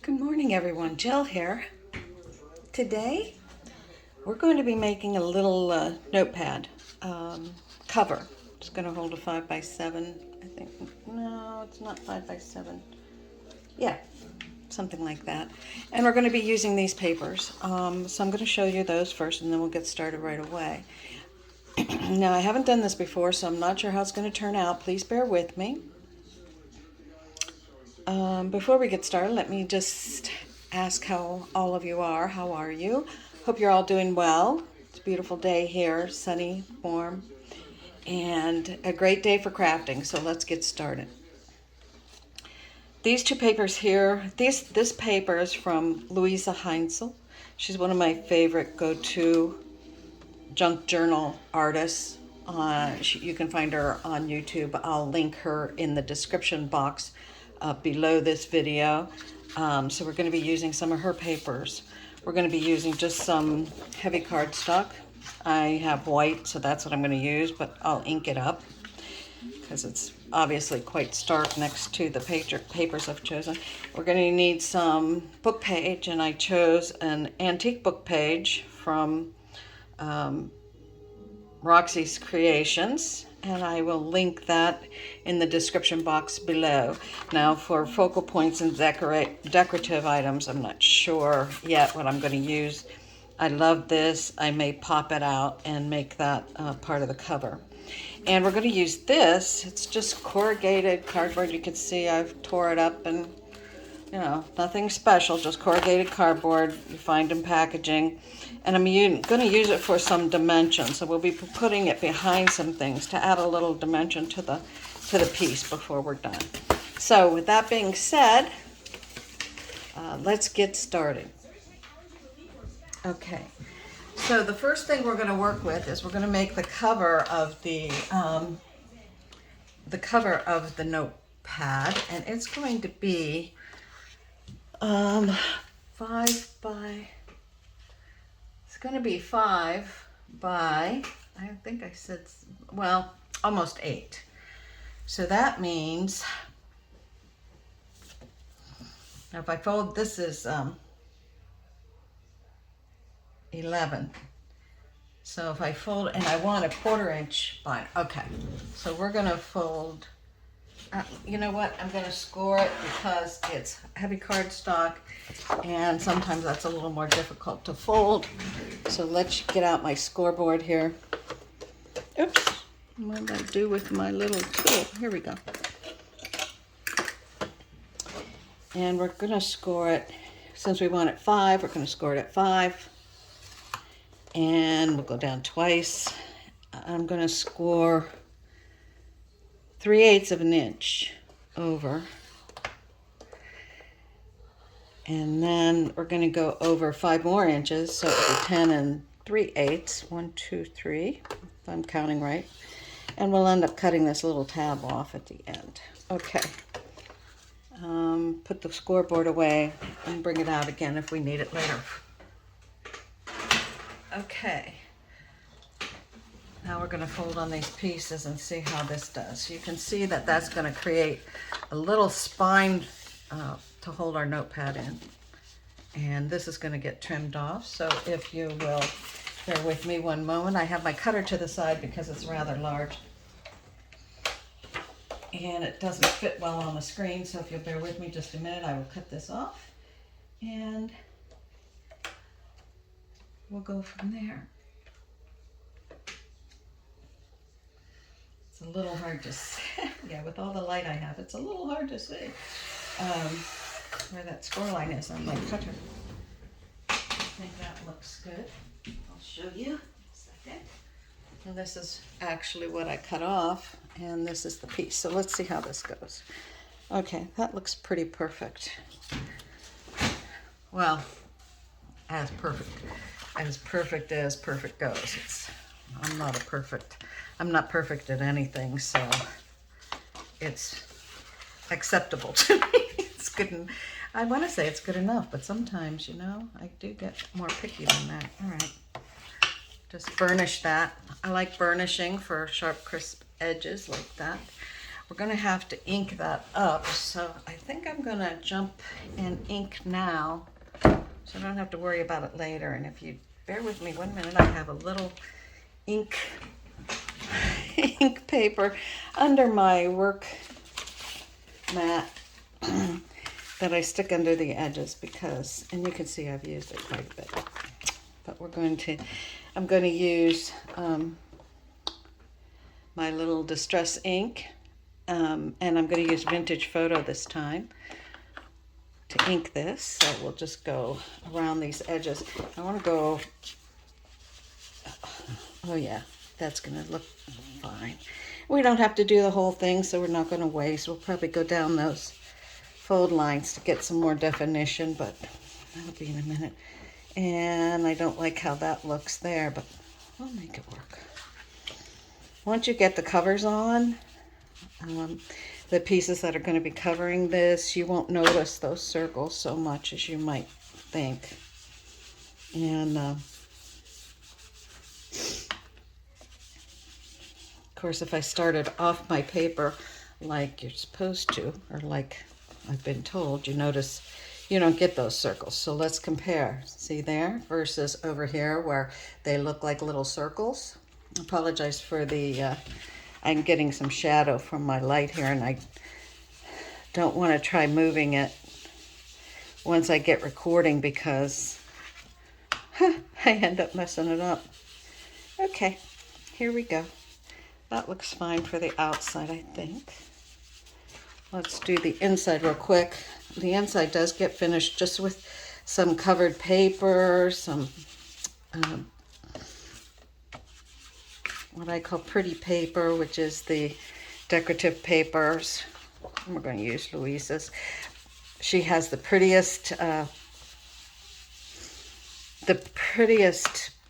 Good morning, everyone. Jill here. Today, we're going to be making a little notepad cover. It's going to hold a 5x7, I think. No, it's not 5x7. Yeah, something like that. And we're going to be using these papers. So I'm going to show you those first, and then we'll get started right away. Now, I haven't done this before, so I'm not sure how it's going to turn out. Please bear with me. Before we get started, let me just ask how all of you are. How are you? Hope you're all doing well. It's a beautiful day here, sunny, warm, and a great day for crafting. So let's get started. These two papers here, this paper is from Louisa Heinzel. She's one of my favorite go-to junk journal artists. You can find her on YouTube. I'll link her in the description box below this video. So we're going to be using some of her papers. We're going to be using just some heavy cardstock. I have white, so that's what I'm going to use, but I'll ink it up because it's obviously quite stark next to the papers I've chosen. We're going to need some book page, and I chose an antique book page from Roxy's Creations, and I will link that in the description box below. Now, for focal points and decorative items, I'm not sure yet what I'm going to use. I love this. I may pop it out and make that part of the cover. And we're going to use this. It's just corrugated cardboard. You can see I've tore it up, and nothing special, just corrugated cardboard you find in packaging. And I'm going to use it for some dimension, so we'll be putting it behind some things to add a little dimension to the piece before we're done. So with that being said, let's get started. Okay, so the first thing we're going to work with is we're going to make the cover of the notepad, and it's going to be 5 by, it's going to be 5 by, I think I said, well, almost 8. So that means, now if I fold, this is 11. So if I fold, and I want a 1/4 inch bind, okay. So we're going to fold, you know what, I'm going to score it because it's heavy cardstock, and sometimes that's a little more difficult to fold. So let's get out my scoreboard here. Oops, what did I do with my little tool? Here we go. And we're going to score it, since we want it 5, we're going to score it at 5. And we'll go down twice. I'm going to score 3/8 of an inch over. And then we're going to go over 5 more inches, so it'll be 10 3/8. 1, 2, 3, if I'm counting right. And we'll end up cutting this little tab off at the end. Okay. Put the scoreboard away and bring it out again if we need it later. Okay. Now we're going to fold on these pieces and see how this does. You can see that that's going to create a little spine to hold our notepad in. And this is going to get trimmed off. So if you will bear with me one moment. I have my cutter to the side because it's rather large. And it doesn't fit well on the screen. So if you'll bear with me just a minute, I will cut this off. And we'll go from there. It's a little hard to see. Yeah, with all the light I have, it's a little hard to see where that score line is on my cutter. I think that looks good. I'll show you in a second. And this is actually what I cut off, and this is the piece. So let's see how this goes. Okay, that looks pretty perfect. Well, as perfect as perfect goes. I'm not perfect at anything, so it's acceptable to me. It's good. I want to say it's good enough, but sometimes, I do get more picky than that. All right. Just burnish that. I like burnishing for sharp, crisp edges like that. we're gonna have to ink that up. So I think I'm gonna jump and ink now, so I don't have to worry about it later. And if you bear with me 1 minute, I have a little ink paper under my work mat that I stick under the edges because, and you can see I've used it quite a bit. But I'm going to use my little distress ink, and I'm going to use Vintage Photo this time to ink this. So we'll just go around these edges. I want to go, oh yeah, that's going to look fine. We don't have to do the whole thing, so we're not going to waste. We'll probably go down those fold lines to get some more definition, but that'll be in a minute. And I don't like how that looks there, but we'll make it work. Once you get the covers on, the pieces that are going to be covering this, you won't notice those circles so much as you might think. And of course, if I started off my paper like you're supposed to, or like I've been told, you notice you don't get those circles. So let's compare. See there versus over here where they look like little circles. I apologize for the, I'm getting some shadow from my light here, and I don't want to try moving it once I get recording because I end up messing it up. Okay, here we go. That looks fine for the outside, I think. Let's do the inside real quick. The inside does get finished just with some covered paper, some what I call pretty paper, which is the decorative papers. We're going to use Louise's. She has the prettiest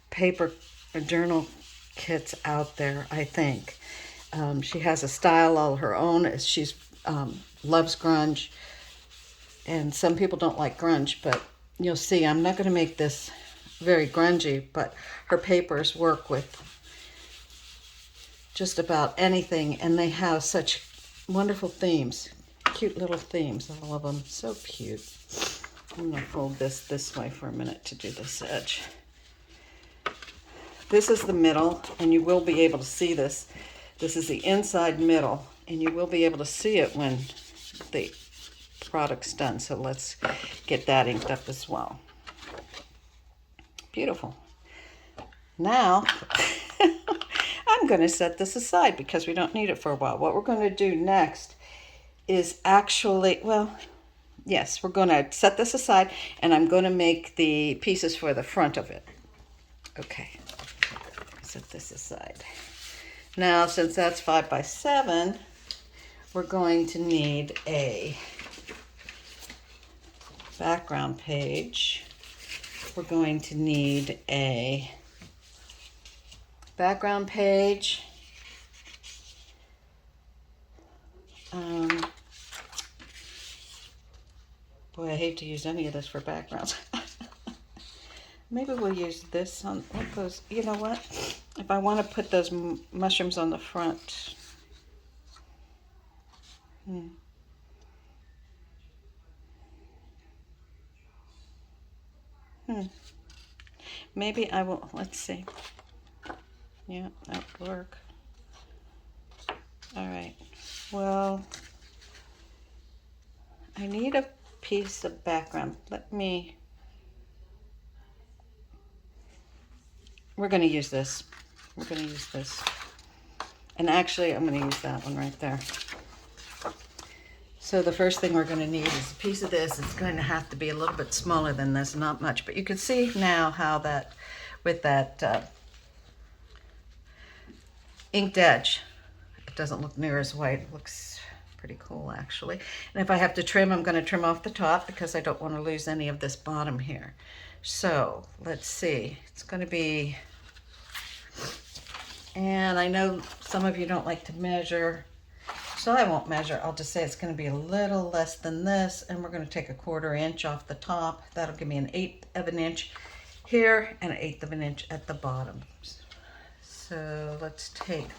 paper journal kits out there, I think. She has a style all her own. She's loves grunge, and some people don't like grunge, but you'll see I'm not going to make this very grungy, but her papers work with just about anything, and they have such wonderful themes, cute little themes, all of them, so cute. I'm going to fold this way for a minute to do this edge. This is the middle, and you will be able to see this. This is the inside middle, and you will be able to see it when the product's done. So let's get that inked up as well. Beautiful. Now, I'm going to set this aside because we don't need it for a while. What we're going to do next is actually, well, yes, we're going to set this aside, and I'm going to make the pieces for the front of it. Okay, set this aside. Now, since that's 5 by 7, we're going to need a background page. We're going to need a background page. Boy, I hate to use any of this for backgrounds. Maybe we'll use this on, what goes, you know what? If I want to put those mushrooms on the front. Maybe I will, let's see. Yeah, that would work. All right, well, I need a piece of background. We're going to use this. We're going to use this. And actually, I'm going to use that one right there. So the first thing we're going to need is a piece of this. It's going to have to be a little bit smaller than this, not much. But you can see now how that, with that inked edge, it doesn't look near as white. It looks pretty cool, actually. And if I have to trim, I'm going to trim off the top because I don't want to lose any of this bottom here. So let's see. It's going to be, and I know some of you don't like to measure, so I won't measure. I'll just say it's going to be a little less than this, and we're going to take a 1/4 inch off the top. That'll give me an 1/8 of an inch here and an 1/8 of an inch at the bottom. So let's take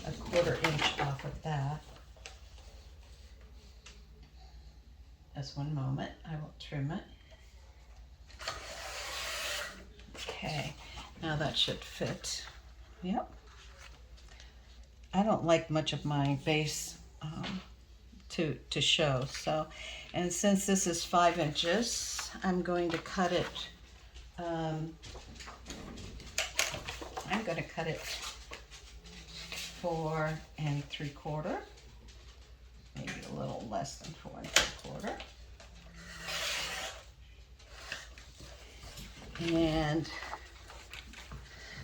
a 1/4 inch off of that. Just one moment, I will trim it. Okay, now that should fit. Yep. I don't like much of my base to show, so, and since this is 5 inches, I'm going to cut it, I'm going to cut it 4 3/4, maybe a little less than 4 3/4. And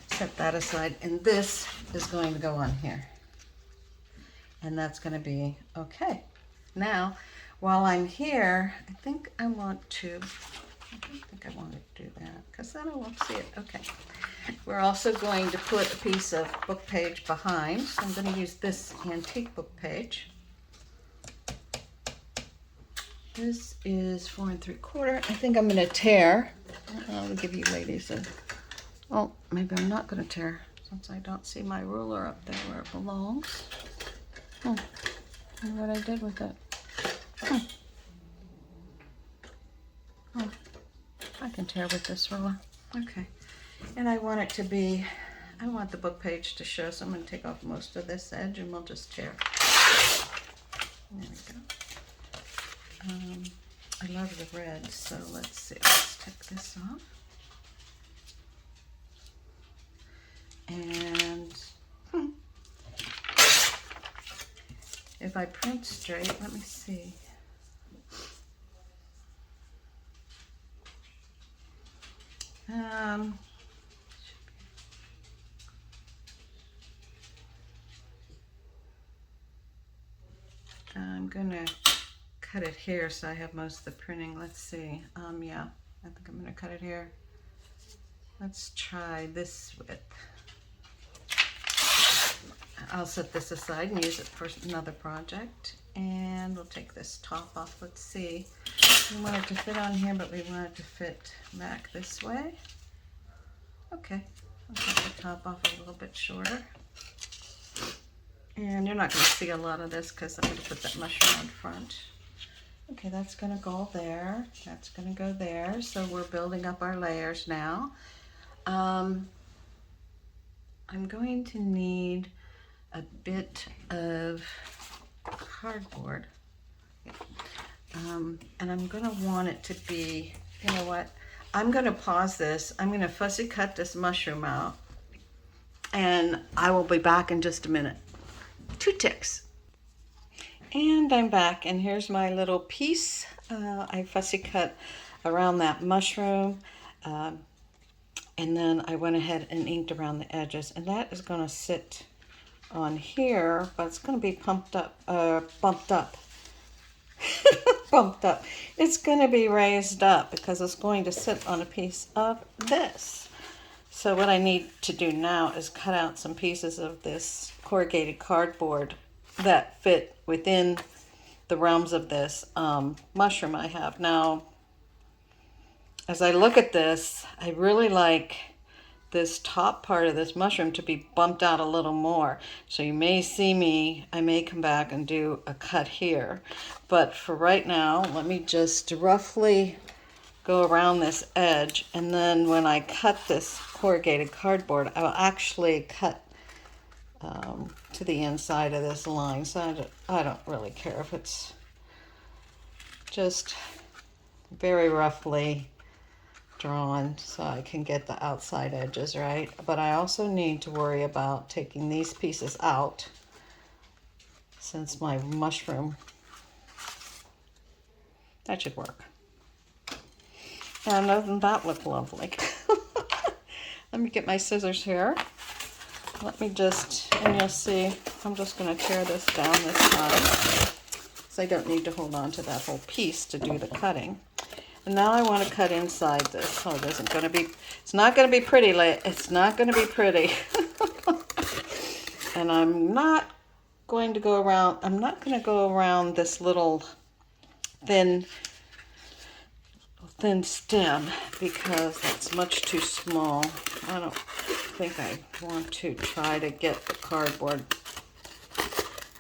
set that aside, and this is going to go on here, and that's going to be okay. Now, while I'm here, I think I want to do that because then I won't see it. Okay. We're also going to put a piece of book page behind. So I'm going to use this antique book page. This is 4 3/4. I think I'm going to tear. I'll give you ladies a, oh, maybe I'm not going to tear since I don't see my ruler up there where it belongs. Oh, I wonder what I did with it. Oh, I can tear with this ruler. Okay. And I want it to be, I want the book page to show, so I'm going to take off most of this edge and we'll just tear. There we go. I love the red, so let's see. Let's take this off. And if I print straight, let me see. I'm gonna cut it here so I have most of the printing. Let's see. Yeah, I think I'm gonna cut it here. Let's try this width. I'll set this aside and use it for another project. And we'll take this top off. Let's see. We want it to fit on here, but we want it to fit back this way. Okay, I'll take the top off a little bit shorter. And you're not going to see a lot of this because I'm going to put that mushroom on front. Okay, that's going to go there. That's going to go there. So we're building up our layers now. I'm going to need a bit of cardboard. And I'm going to want it to be, you know what? I'm going to pause this. I'm going to fussy cut this mushroom out. And I will be back in just a minute. 2 ticks. And I'm back, and here's my little piece. I fussy cut around that mushroom, and then I went ahead and inked around the edges, and that is going to sit on here, but it's going to be bumped up. Bumped up. It's going to be raised up because it's going to sit on a piece of this. So what I need to do now is cut out some pieces of this corrugated cardboard that fit within the realms of this mushroom I have. Now, as I look at this, I really like this top part of this mushroom to be bumped out a little more. So you may see me, I may come back and do a cut here. But for right now, let me just roughly go around this edge, and then when I cut this corrugated cardboard, I will actually cut to the inside of this line. So I don't really care if it's just very roughly drawn so I can get the outside edges right. But I also need to worry about taking these pieces out since my mushroom, that should work. And doesn't that look lovely? Let me get my scissors here. Let me just, and you'll see, I'm just going to tear this down this side. So I don't need to hold on to that whole piece to do the cutting. And now I want to cut inside this. Oh, it isn't going to be, it's not going to be pretty. It's not going to be pretty. And I'm not going to go around this little thin stem because that's much too small. I don't think I want to try to get the cardboard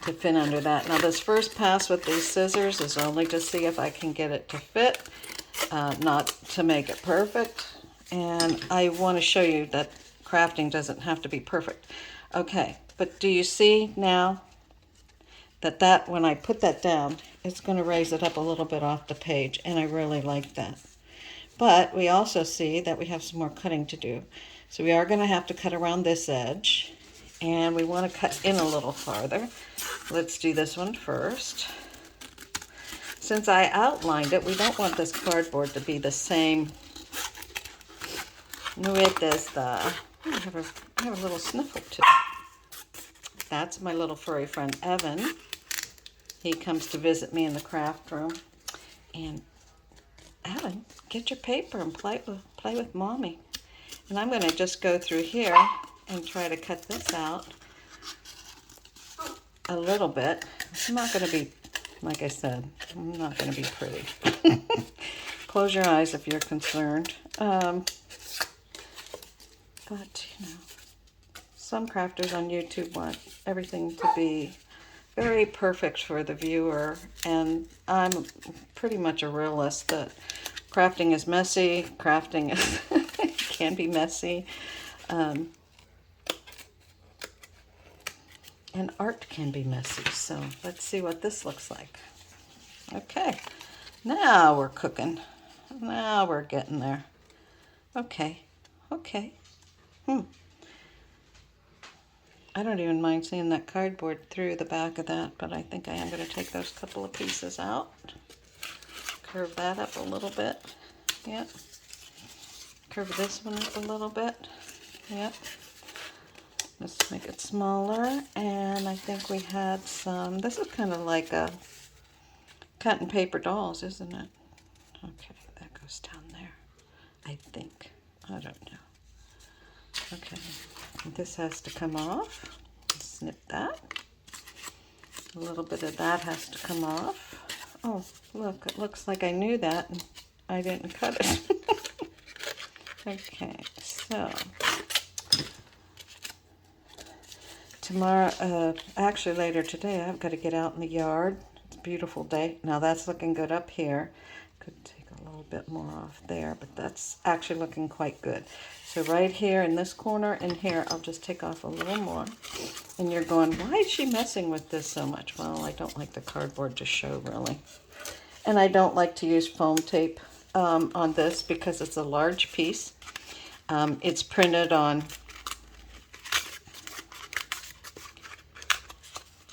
to fit under that. Now this first pass with these scissors is only to see if I can get it to fit, not to make it perfect. And I want to show you that crafting doesn't have to be perfect. Okay, but do you see now that when I put that down, it's going to raise it up a little bit off the page, and I really like that. But we also see that we have some more cutting to do. So we are going to have to cut around this edge, and we want to cut in a little farther. Let's do this one first. Since I outlined it, we don't want this cardboard to be the same width as the... I have a little sniffle too. That's my little furry friend Evan. He comes to visit me in the craft room. And Evan, get your paper and play with Mommy. And I'm going to just go through here and try to cut this out a little bit. It's not going to be, like I said, I'm not going to be pretty. Close your eyes if you're concerned. But, you know, some crafters on YouTube want everything to be very perfect for the viewer, and I'm pretty much a realist that crafting is messy, crafting is can be messy, and art can be messy. So let's see what this looks like. Okay, now we're cooking. Now we're getting there. Okay. I don't even mind seeing that cardboard through the back of that, but I think I am going to take those couple of pieces out. Curve that up a little bit. Yep. Curve this one up a little bit. Yep. Let's make it smaller. And I think we had some, this is kind of like a cut and paper dolls, isn't it? Okay, that goes down there, I think. I don't know. Okay, this has to come off. Snip that. A little bit of that has to come off. Oh, look, it looks like I knew that and I didn't cut it. Okay, so tomorrow, actually later today, I've got to get out in the yard. It's a beautiful day. Now that's looking good up here. Could take a little bit more off there, but that's actually looking quite good. So right here in this corner and here, I'll just take off a little more. And you're going, why is she messing with this so much? Well, I don't like the cardboard to show, really. And I don't like to use foam tape on this because it's a large piece. It's printed on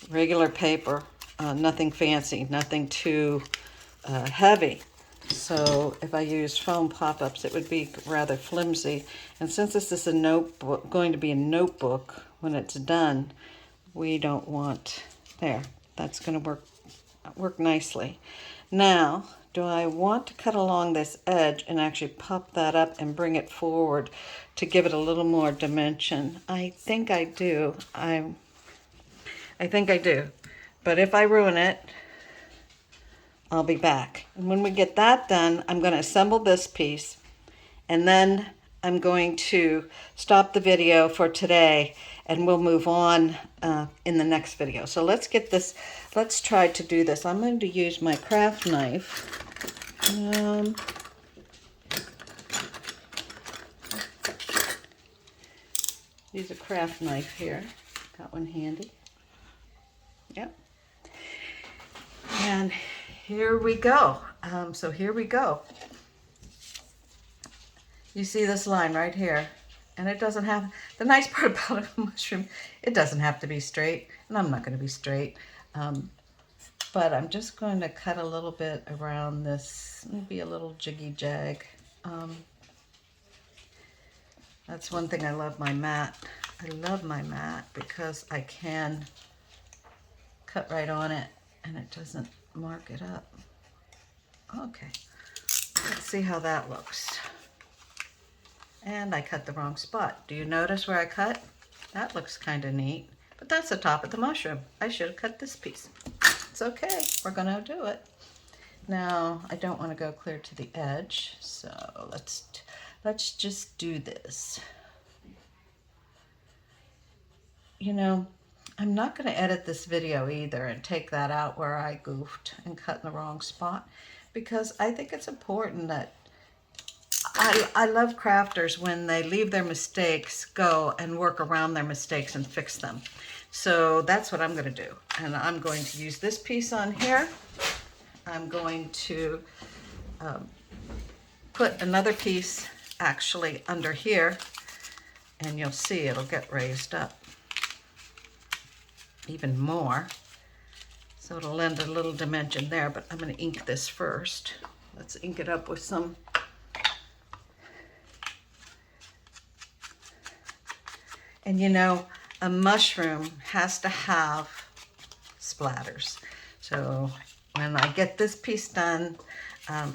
regular paper, nothing fancy, nothing too heavy. So if I used foam pop-ups, it would be rather flimsy. And since this is a notebook, going to be a notebook when it's done, we don't want, there, that's going to work nicely. Now, do I want to cut along this edge and actually pop that up and bring it forward to give it a little more dimension? I think I do. I think I do. But if I ruin it, I'll be back. And when we get that done, I'm going to assemble this piece, and then I'm going to stop the video for today, and we'll move on in the next video. So let's get this, let's try to do this. I'm going to use my craft knife. Use a craft knife here. Got one handy. Yep. And here we go. So here we go. You see this line right here, and it doesn't have, the nice part about a mushroom, it doesn't have to be straight, and I'm not going to be straight, but I'm just going to cut a little bit around this, maybe a little jiggy jag. That's one thing I love my mat. I love my mat because I can cut right on it and it doesn't mark it up. Okay, let's see how that looks. And I cut the wrong spot. Do you notice where I cut? That looks kind of neat, but that's the top of the mushroom. I should have cut this piece. It's okay, we're gonna do it. Now, I don't want to go clear to the edge, so let's just do this. You know, I'm not going to edit this video either and take that out where I goofed and cut in the wrong spot, because I think it's important that I love crafters when they leave their mistakes go and work around their mistakes and fix them. So that's what I'm going to do. And I'm going to use this piece on here. I'm going to put another piece actually under here, and you'll see it'll get raised up even more. So it'll lend a little dimension there, but I'm going to ink this first. Let's ink it up with some and you know, a mushroom has to have splatters. So when I get this piece done,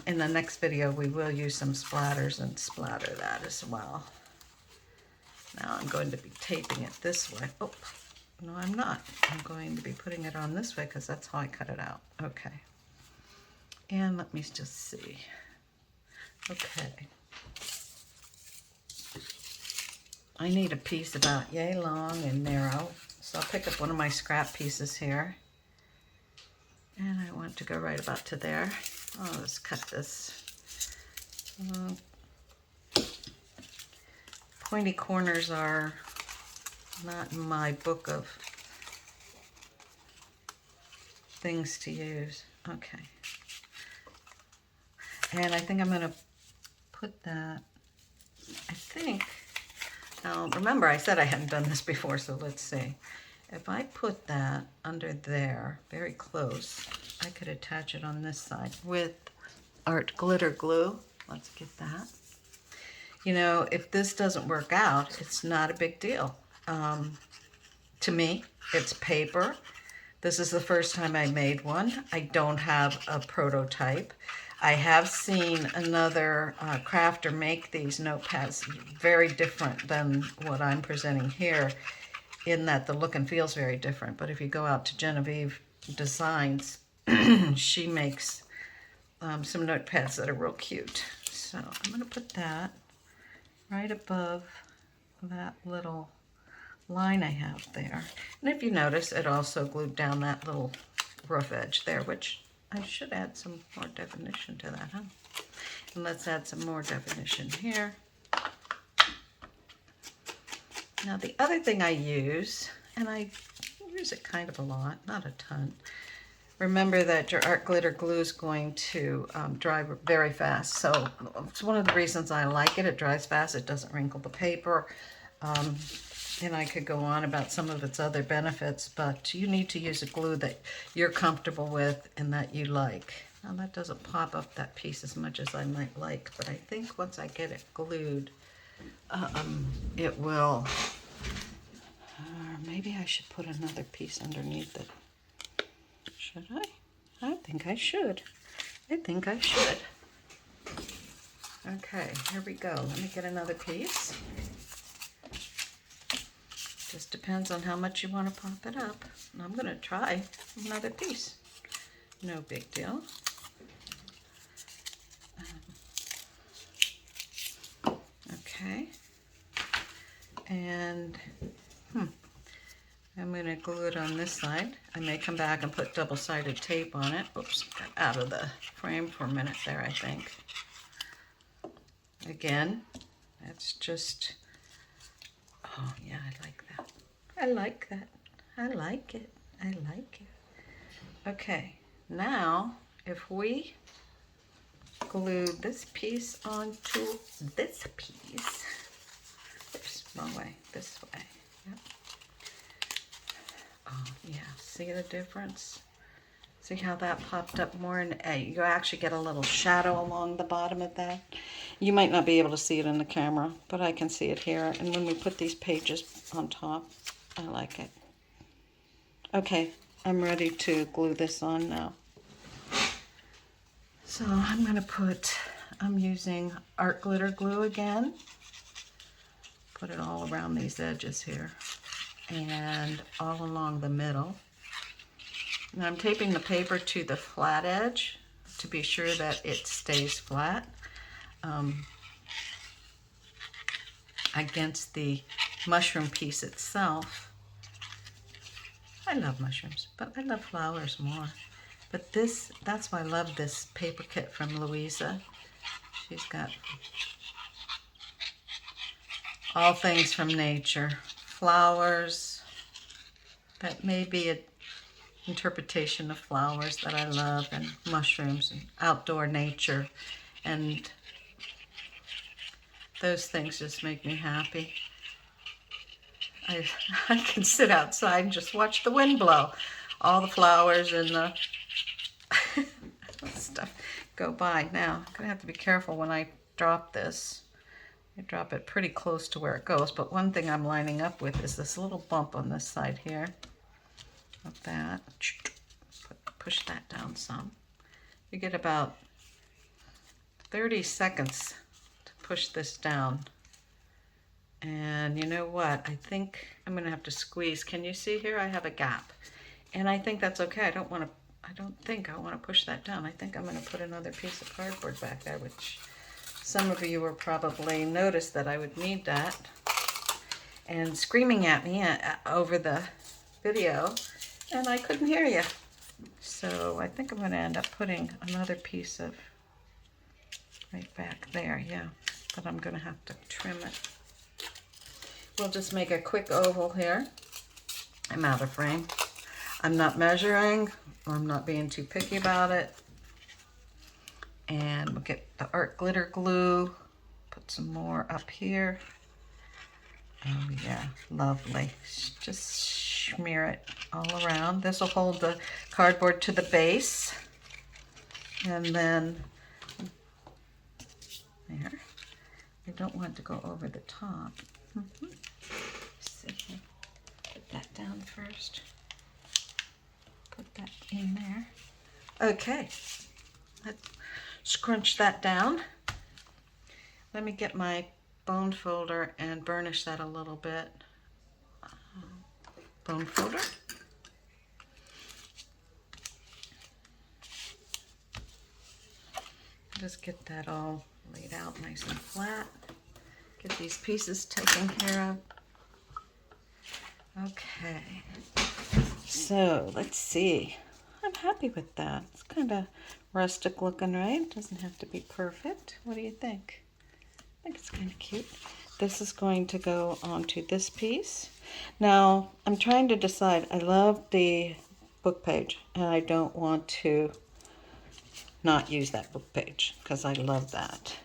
in the next video, we will use some splatters and splatter that as well. Now I'm going to be taping it this way. Oh, no, I'm not. I'm going to be putting it on this way because that's how I cut it out. Okay. And let me just see. Okay. I need a piece about yay long and narrow. So I'll pick up one of my scrap pieces here. And I want to go right about to there. Oh, let's cut this. Pointy corners are not in my book of things to use. Okay. And I think I'm going to put that, I think, now remember I said I hadn't done this before, so let's see. If I put that under there, very close, I could attach it on this side with art glitter glue. Let's get that. You know, if this doesn't work out, it's not a big deal. To me, it's paper. This is the first time I made one. I don't have a prototype. I have seen another crafter make these notepads very different than what I'm presenting here, in that the look and feel is very different. But if you go out to Genevieve Designs, she makes some notepads that are real cute. So I'm going to put that right above that little line I have there. And if you notice, it also glued down that little rough edge there, which I should add some more definition to that, huh? And let's add some more definition here. Now the other thing I use, and I use it kind of a lot, not a ton. Remember that your art glitter glue is going to dry very fast. So it's one of the reasons I like it. It dries fast, it doesn't wrinkle the paper. And I could go on about some of its other benefits, but you need to use a glue that you're comfortable with and that you like. Now that doesn't pop up that piece as much as I might like, but I think once I get it glued, it will. Maybe I should put another piece underneath it. Should I? I think I should. I think I should. Okay, here we go. Let me get another piece. Just depends on how much you want to pop it up. And I'm going to try another piece. No big deal. Okay. And I'm going to glue it on this side. I may come back and put double-sided tape on it. Oops, got out of the frame for a minute there, I think. Again, that's just... Oh, yeah, I like that. I like that. I like it. I like it. Okay, now if we glue this piece onto this piece, oops, wrong way, this way. Yep. Oh, yeah, see the difference? See how that popped up more? And you actually get a little shadow along the bottom of that. You might not be able to see it in the camera, but I can see it here. And when we put these pages on top, I like it. Okay, I'm ready to glue this on now. So I'm using art glitter glue again. Put it all around these edges here and all along the middle. And I'm taping the paper to the flat edge to be sure that it stays flat against the mushroom piece itself. I love mushrooms, but I love flowers more. But that's why I love this paper kit from Louisa. She's got all things from nature. Flowers, that may be an interpretation of flowers that I love, and mushrooms and outdoor nature. And those things just make me happy. I can sit outside and just watch the wind blow. All the flowers and the stuff go by. Now, I'm going to have to be careful when I drop this. I drop it pretty close to where it goes, but one thing I'm lining up with is this little bump on this side here. Like that. Push that down some. You get about 30 seconds to push this down. And you know what? I think I'm going to have to squeeze. Can you see here? I have a gap. And I think that's okay. I don't think I want to push that down. I think I'm going to put another piece of cardboard back there, which some of you will probably notice that I would need that. And screaming at me over the video, and I couldn't hear you. So I think I'm going to end up putting another piece of right back there, yeah. But I'm going to have to trim it. We'll just make a quick oval here. I'm out of frame. I'm not measuring. I'm not being too picky about it. And we'll get the art glitter glue. Put some more up here. Oh yeah, lovely. Just smear it all around. This will hold the cardboard to the base. And then there. I don't want it to go over the top. See, put that down first. Put that in there. Okay, let's scrunch that down. Let me get my bone folder and burnish that a little bit. Bone folder. Just get that all laid out nice and flat. Get these pieces taken care of. Okay, so let's see. I'm happy with that. It's kind of rustic looking, right? It doesn't have to be perfect. What do you think? I think it's kind of cute. This is going to go onto this piece. Now, I'm trying to decide. I love the book page, and I don't want to not use that book page because I love that.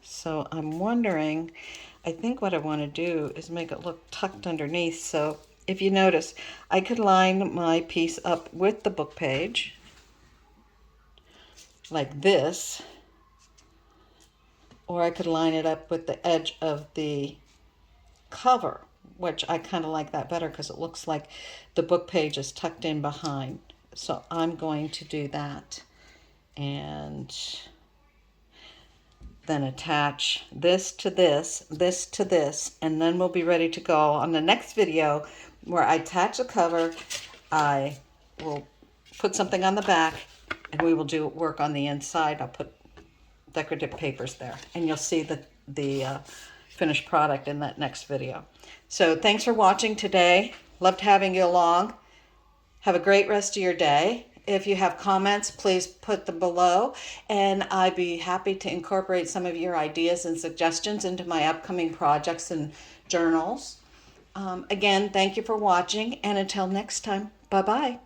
So I'm wondering, I think what I want to do is make it look tucked underneath. So if you notice, I could line my piece up with the book page like this, or I could line it up with the edge of the cover, which I kind of like that better because it looks like the book page is tucked in behind. So I'm going to do that and then attach this to this, this to this, and then we'll be ready to go on the next video where I attach the cover. I will put something on the back and we will do work on the inside. I'll put decorative papers there and you'll see the finished product in that next video. So thanks for watching today. Loved having you along. Have a great rest of your day. If you have comments, please put them below, and I'd be happy to incorporate some of your ideas and suggestions into my upcoming projects and journals. Again, thank you for watching, and until next time, bye-bye.